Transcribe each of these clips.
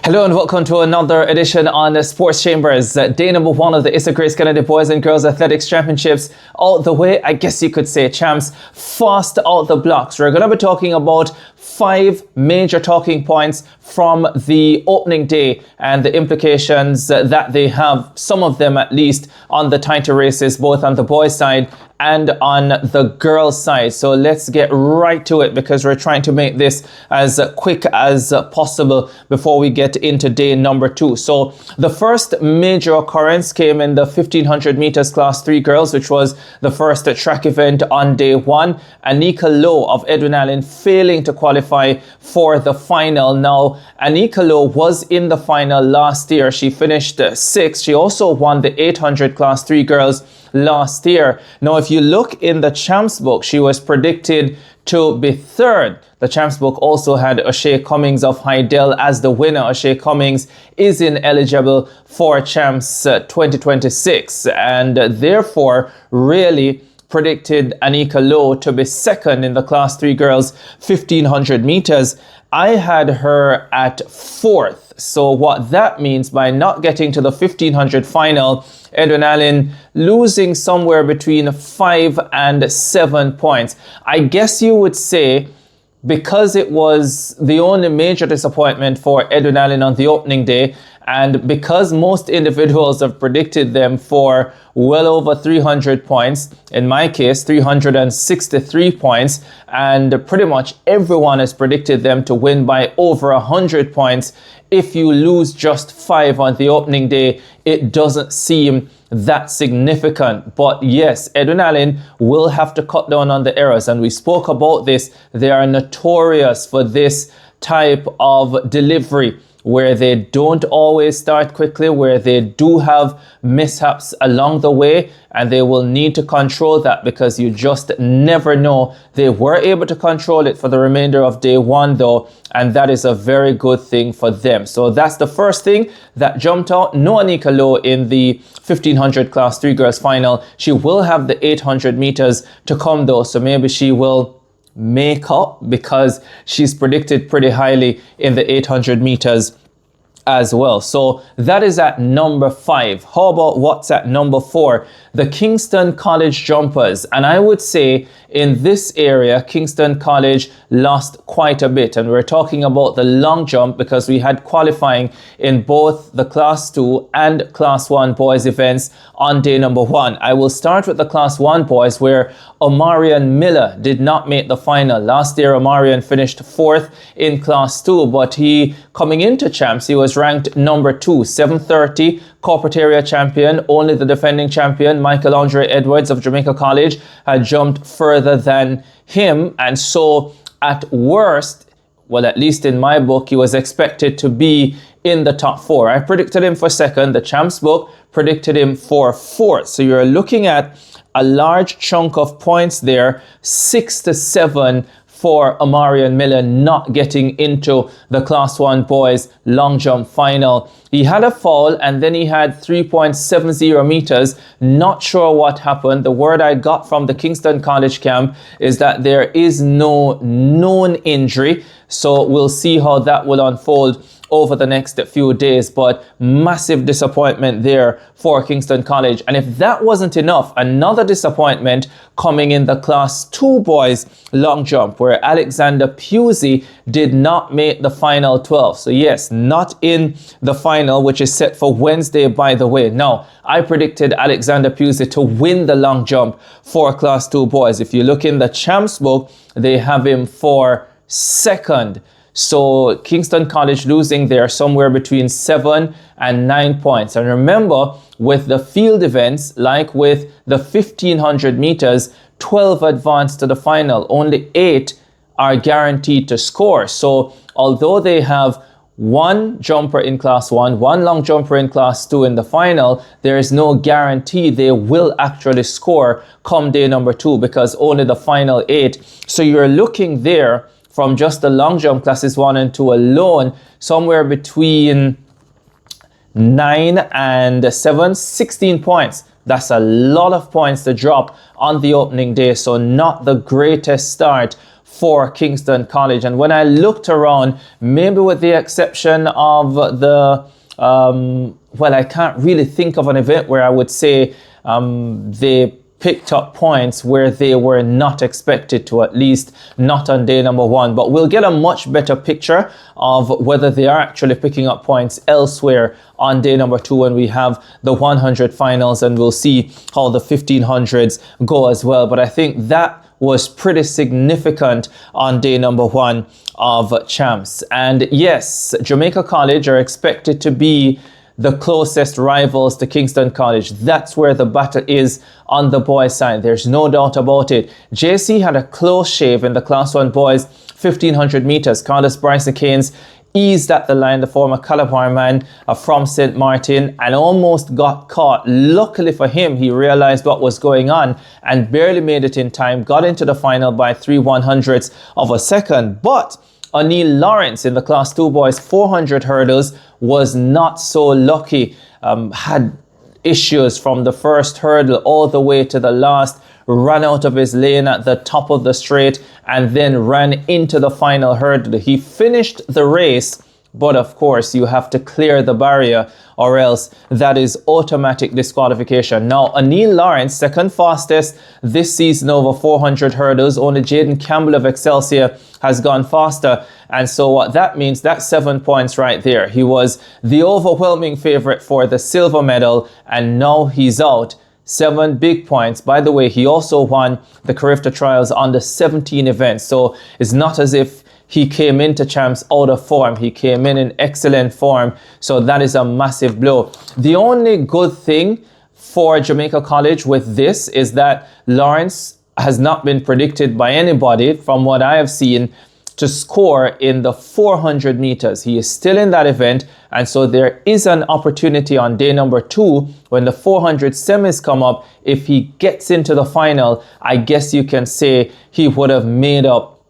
Hello and welcome to another edition on Sports Chambers. Day number one of the Issa Grace Kennedy Boys and Girls Athletics Championships. Out the way, I guess you could say, champs, fast out the blocks. We're going to be talking about 5 major talking points from the opening day and the implications that they have, some of them at least, on the title races, both on the boys' side and on the girls' side. So let's get right to it because we're trying to make this as quick as possible before we get into day number 2. So the first major occurrence came in the 1500 meters class 3 girls, which was the first track event on day 1. Anika Lowe of Edwin Allen failing to qualify for the final. Now, Anika Lowe was in the final last year. She finished 6th. She also won the 800 class 3 girls last year. Now, if you look in the champs book, she was predicted to be 3rd. The champs book also had O'Shea Cummings of Hydel as the winner. O'Shea Cummings is ineligible for champs 2026 and therefore really predicted Anika Lowe to be 2nd in the class 3 girls 1500 meters. I had her at 4th. So what that means, by not getting to the 1500 final, Edwin Allen losing somewhere between 5 and 7 points. I guess you would say, because it was the only major disappointment for Edwin Allen on the opening day, and because most individuals have predicted them for well over 300 points, in my case 363 points, and pretty much everyone has predicted them to win by over 100 points, if you lose just 5 on the opening day, it doesn't seem that significant. But yes, Edwin Allen will have to cut down on the errors, and we spoke about this. They are notorious for this type of delivery, where they don't always start quickly, where they do have mishaps along the way, and they will need to control that because you just never know. They were able to control it for the remainder of day 1 though, and that is a very good thing for them. So that's the first thing that jumped out. No Anika Lowe in the 1500 class 3 girls final. She will have the 800 meters to come though, so maybe she will make up because she's predicted pretty highly in the 800 meters as well. So that is at number 5. How about what's at number 4? The Kingston College jumpers. And I would say in this area, Kingston College lost quite a bit. And we're talking about the long jump because we had qualifying in both the class 2 and class 1 boys events on day number 1. I will start with the class 1 boys, where Omarion Miller did not make the final. Last year, Omarion finished 4th in class 2, but he, coming into champs, he was ranked number 2, 730 corporate area champion. Only the defending champion, Michael Andre Edwards of Jamaica College, had jumped further than him. And so at worst, well, at least in my book, he was expected to be in the top 4. I predicted him for 2nd. The champs book predicted him for 4th. So you're looking at a large chunk of points there, 6 to 7 for Omarion Miller not getting into the class 1 boys long jump final. He had a fall and then he had 3.70 meters. Not sure what happened. The word I got from the Kingston College camp is that there is no known injury. So we'll see how that will unfold over the next few days, but massive disappointment there for Kingston College. And if that wasn't enough, another disappointment coming in the class 2 boys long jump, where Alexander Pusey did not make the final 12. So yes, not in the final, which is set for Wednesday, by the way. Now, I predicted Alexander Pusey to win the long jump for class 2 boys. If you look in the champs book, they have him for 2nd. So Kingston College losing there somewhere between 7 and 9 points. And remember, with the field events, like with the 1500 meters, 12 advance to the final. Only 8 are guaranteed to score. So although they have 1 jumper in class 1, 1 long jumper in class 2 in the final, there is no guarantee they will actually score come day number 2 because only the final 8. So you're looking there from just the long jump classes 1 and 2 alone, somewhere between 9 and 7, 16 points. That's a lot of points to drop on the opening day. So not the greatest start for Kingston College. And when I looked around, maybe with the exception of the, well, I can't really think of an event where I would say they picked up points where they were not expected to, at least not on day number one. But we'll get a much better picture of whether they are actually picking up points elsewhere on day number two when we have the 100 finals, and we'll see how the 1500s go as well. But I think that was pretty significant on day number one of champs. And yes, Jamaica College are expected to be the closest rivals to Kingston College. That's where the battle is on the boys' side. There's no doubt about it. JC had a close shave in the Class 1 boys 1500 meters. Carlos Bryson Keynes eased at the line, the former Calabar man from St. Martin, and almost got caught. Luckily for him, he realized what was going on and barely made it in time, got into the final by 3/100ths of a second. But O'Neill Lawrence in the Class 2 boys 400 hurdles was not so lucky, had issues from the first hurdle all the way to the last, ran out of his lane at the top of the straight, and then ran into the final hurdle. He finished the race, but of course you have to clear the barrier or else that is automatic disqualification. Now, O'Neill Lawrence, second fastest this season over 400 hurdles. Only Jaden Campbell of Excelsior has gone faster. And so what that means, that's 7 points right there. He was the overwhelming favorite for the silver medal, and now he's out. 7 big points. By the way, he also won the Carifta Trials under 17 events. So it's not as if he came into champs out of form. He came in excellent form. So that is a massive blow. The only good thing for Jamaica College with this is that Lawrence has not been predicted by anybody, from what I have seen, to score in the 400 meters. He is still in that event, and so there is an opportunity on day number 2 when the 400 semis come up. If he gets into the final, I guess you can say he would have made up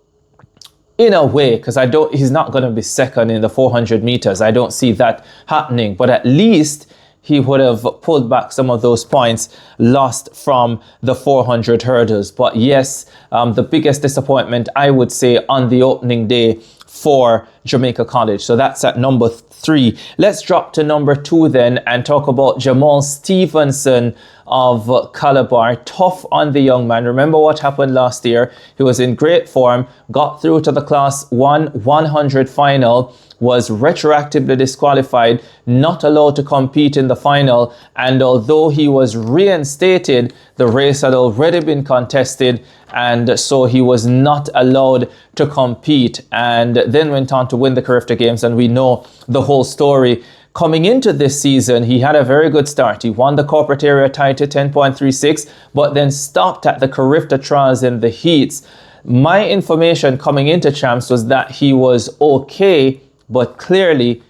in a way, because he's not going to be second in the 400 meters. I don't see that happening, but at least he would have pulled back some of those points lost from the 400 hurdles. But yes, the biggest disappointment, I would say, on the opening day for Jamaica College. So that's at number 3. Let's drop to number 2 then and talk about Jamal Stevenson of Calabar. Tough on the young man. Remember what happened last year. He was in great form, got through to the Class 1 100 final, was retroactively disqualified, not allowed to compete in the final, and although he was reinstated, the race had already been contested, and so he was not allowed to compete, and then went on to win the Carifta Games, and we know the whole story. Coming into this season, he had a very good start. He won the corporate area title 10.36, but then stopped at the Carifta Trials in the heats. My information coming into champs was that he was okay, but clearly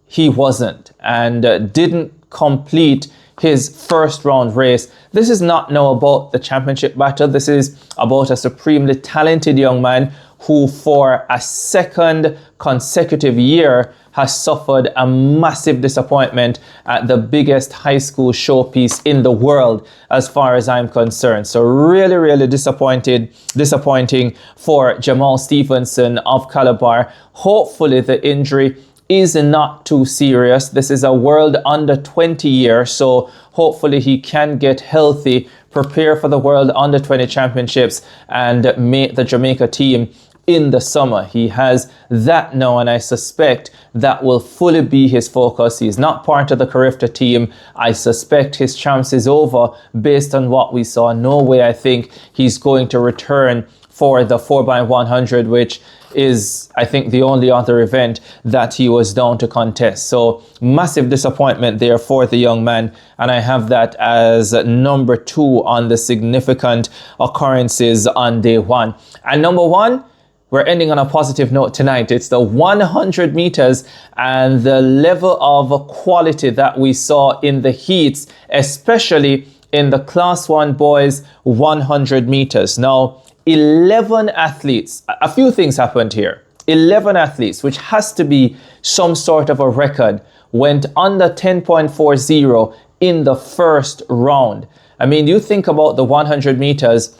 he wasn't, and didn't complete his first round race. This is not now about the championship battle. This is about a supremely talented young man who for a second consecutive year has suffered a massive disappointment at the biggest high school showpiece in the world, as far as I'm concerned. So really, really disappointing for Jamal Stevenson of Calabar. Hopefully the injury is not too serious. This is a world under 20 year, so hopefully he can get healthy, prepare for the world under 20 championships, and make the Jamaica team in the summer. He has that now, and I suspect that will fully be his focus. He's not part of the Carifta team. I suspect his chance is over based on what we saw. No way I think he's going to return for the 4x100, which is, I think, the only other event that he was down to contest. So massive disappointment there for the young man, and I have that as number 2 on the significant occurrences on day 1. And number 1, we're ending on a positive note tonight. It's the 100 meters and the level of quality that we saw in the heats, especially in the Class 1 boys 100 meters. Now, 11 athletes, a few things happened here. 11 athletes, which has to be some sort of a record, went under 10.40 in the first round. I mean, you think about the 100 meters,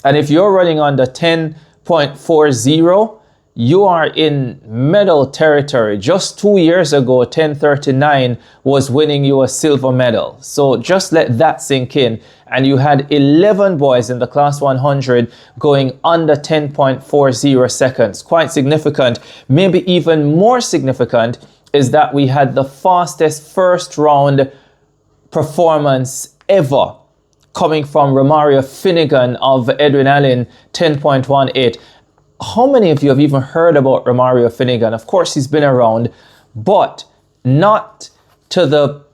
and if you're running under 10.40 10.40, you are in medal territory. Just 2 years ago, 10.39 was winning you a silver medal. So just let that sink in. And you had 11 boys in the class 100 going under 10.40 seconds. Quite significant. Maybe even more significant is that we had the fastest first round performance ever, coming from Romario Finnegan of Edwin Allen, 10.18. How many of you have even heard about Romario Finnegan? Of course, he's been around, but not to the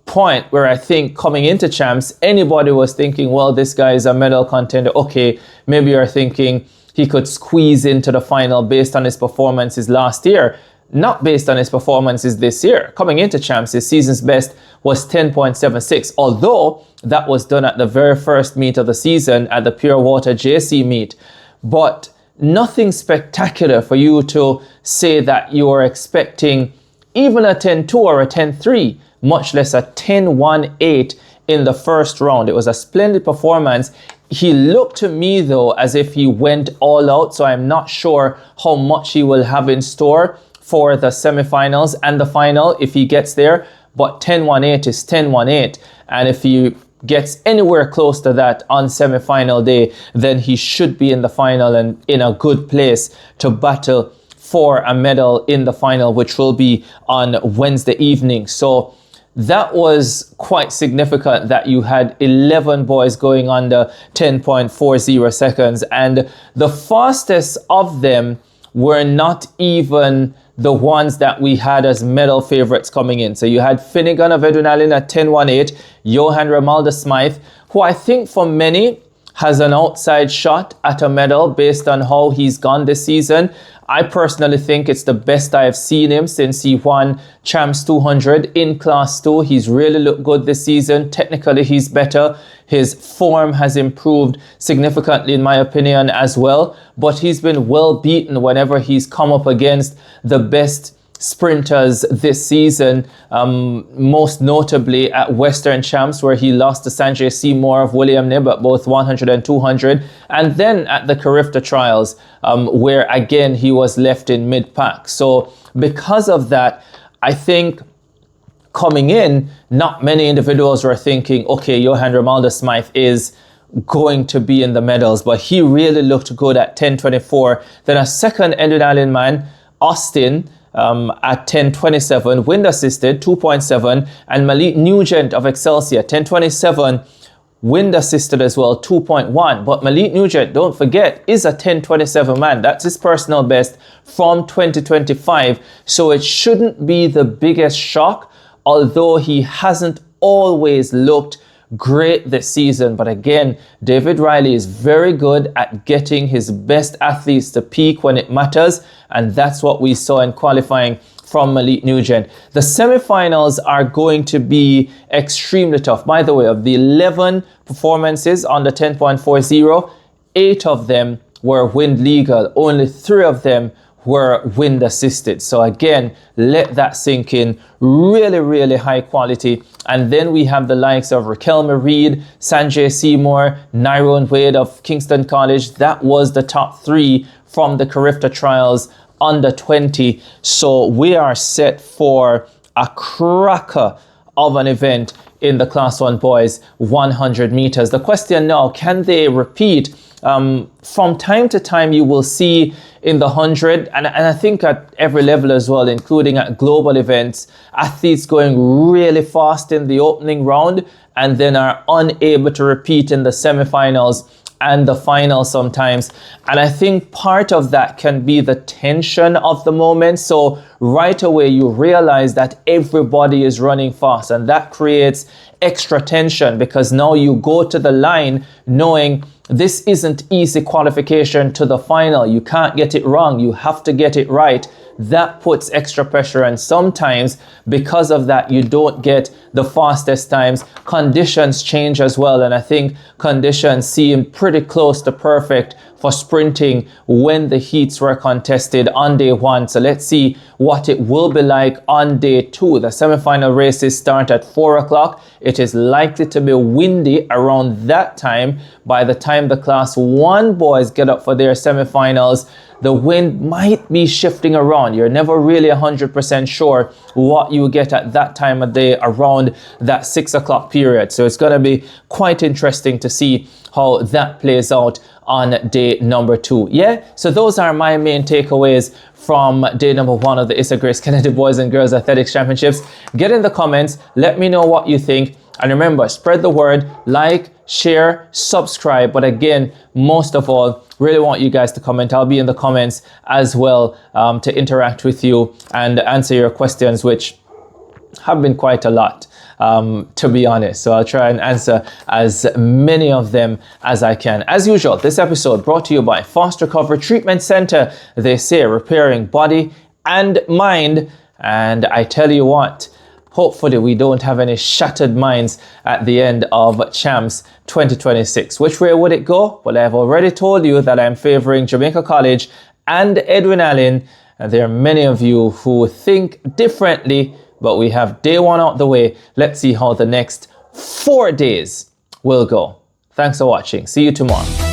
point where I think coming into champs, anybody was thinking, well, this guy is a medal contender. Okay, maybe you're thinking he could squeeze into the final based on his performances last year. Not based on his performances this year. Coming into champs, his season's best was 10.76, although that was done at the very first meet of the season at the Pure Water JC meet. But nothing spectacular for you to say that you are expecting even a 10.2 or a 10.3, much less a 10.18 in the first round. It was a splendid performance. He looked to me, though, as if he went all out, so I'm not sure how much he will have in store for the semifinals and the final if he gets there. But 10.18 is 10.18, and if he gets anywhere close to that on semi-final day, then he should be in the final and in a good place to battle for a medal in the final, which will be on Wednesday evening. So that was quite significant that you had 11 boys going under 10.40 seconds, and the fastest of them were not even the ones that we had as medal favorites coming in. So you had Finnegan of Edwin Allen at 10.18, Johan Ramalda Smythe, who I think for many has an outside shot at a medal based on how he's gone this season. I personally think it's the best I've seen him since he won Champs 200 in Class 2. He's really looked good this season. Technically, he's better. His form has improved significantly, in my opinion, as well. But he's been well beaten whenever he's come up against the best sprinters this season, most notably at Western Champs, where he lost to Sanjay Seymour of William Knibb at both 100 and 200, and then at the Carifta Trials, where again he was left in mid-pack. So because of that, I think coming in, not many individuals were thinking, okay, Johan Ramalda Smythe is going to be in the medals, but he really looked good at 10.24. Then a second Edwin Allen man, Austin, at 10.27, wind assisted 2.7, and Malik Nugent of Excelsior 10.27, wind assisted as well 2.1. But Malik Nugent, don't forget, is a 10.27 man. That's his personal best from 2025, so it shouldn't be the biggest shock, although he hasn't always looked great this season. But again, David Riley is very good at getting his best athletes to peak when it matters, and that's what we saw in qualifying from Malik Nugent. The semifinals are going to be extremely tough. By the way, of the 11 performances on the 10.40, 8 of them were wind legal. Only 3 of them were wind assisted. So again, let that sink in. Really, really high quality. And then we have the likes of Raquel Reed, Sanjay Seymour, Nyrone Wade of Kingston College. That was the top 3 from the Carifta Trials under 20. So we are set for a cracker of an event in the Class 1 boys 100 meters. The question now, can they repeat? From time to time, you will see in the 100, and I think at every level as well, including at global events, athletes going really fast in the opening round and then are unable to repeat in the semifinals and the final sometimes. And I think part of that can be the tension of the moment. So right away you realize that everybody is running fast, and that creates extra tension because now you go to the line knowing this isn't easy qualification to the final. You can't get it wrong. You have to get it right. That puts extra pressure, and sometimes because of that you don't get the fastest times. Conditions change as well, and I think conditions seem pretty close to perfect for sprinting when the heats were contested on day 1. So let's see what it will be like on day 2. The semi-final races start at 4 o'clock. It is likely to be windy around that time. By the time the class 1 boys get up for their semi-finals, the wind might be shifting around. You're never really 100% sure what you get at that time of day around that 6 o'clock period. So it's going to be quite interesting to see how that plays out on day number 2. Yeah, so those are my main takeaways from day number 1 of the Issa Grace Kennedy Boys and Girls Athletics Championships. Get in the comments, let me know what you think. And remember, spread the word, like, share, subscribe. But again, most of all, really want you guys to comment. I'll be in the comments as well to interact with you and answer your questions, which have been quite a lot, to be honest. So I'll try and answer as many of them as I can. As usual, this episode brought to you by Fast Recovery Treatment Center. They say repairing body and mind. And I tell you what, hopefully we don't have any shattered minds at the end of Champs 2026. Which way would it go? Well, I've already told you that I'm favoring Jamaica College and Edwin Allen. And there are many of you who think differently, but we have day 1 out the way. Let's see how the next 4 days will go. Thanks for watching. See you tomorrow.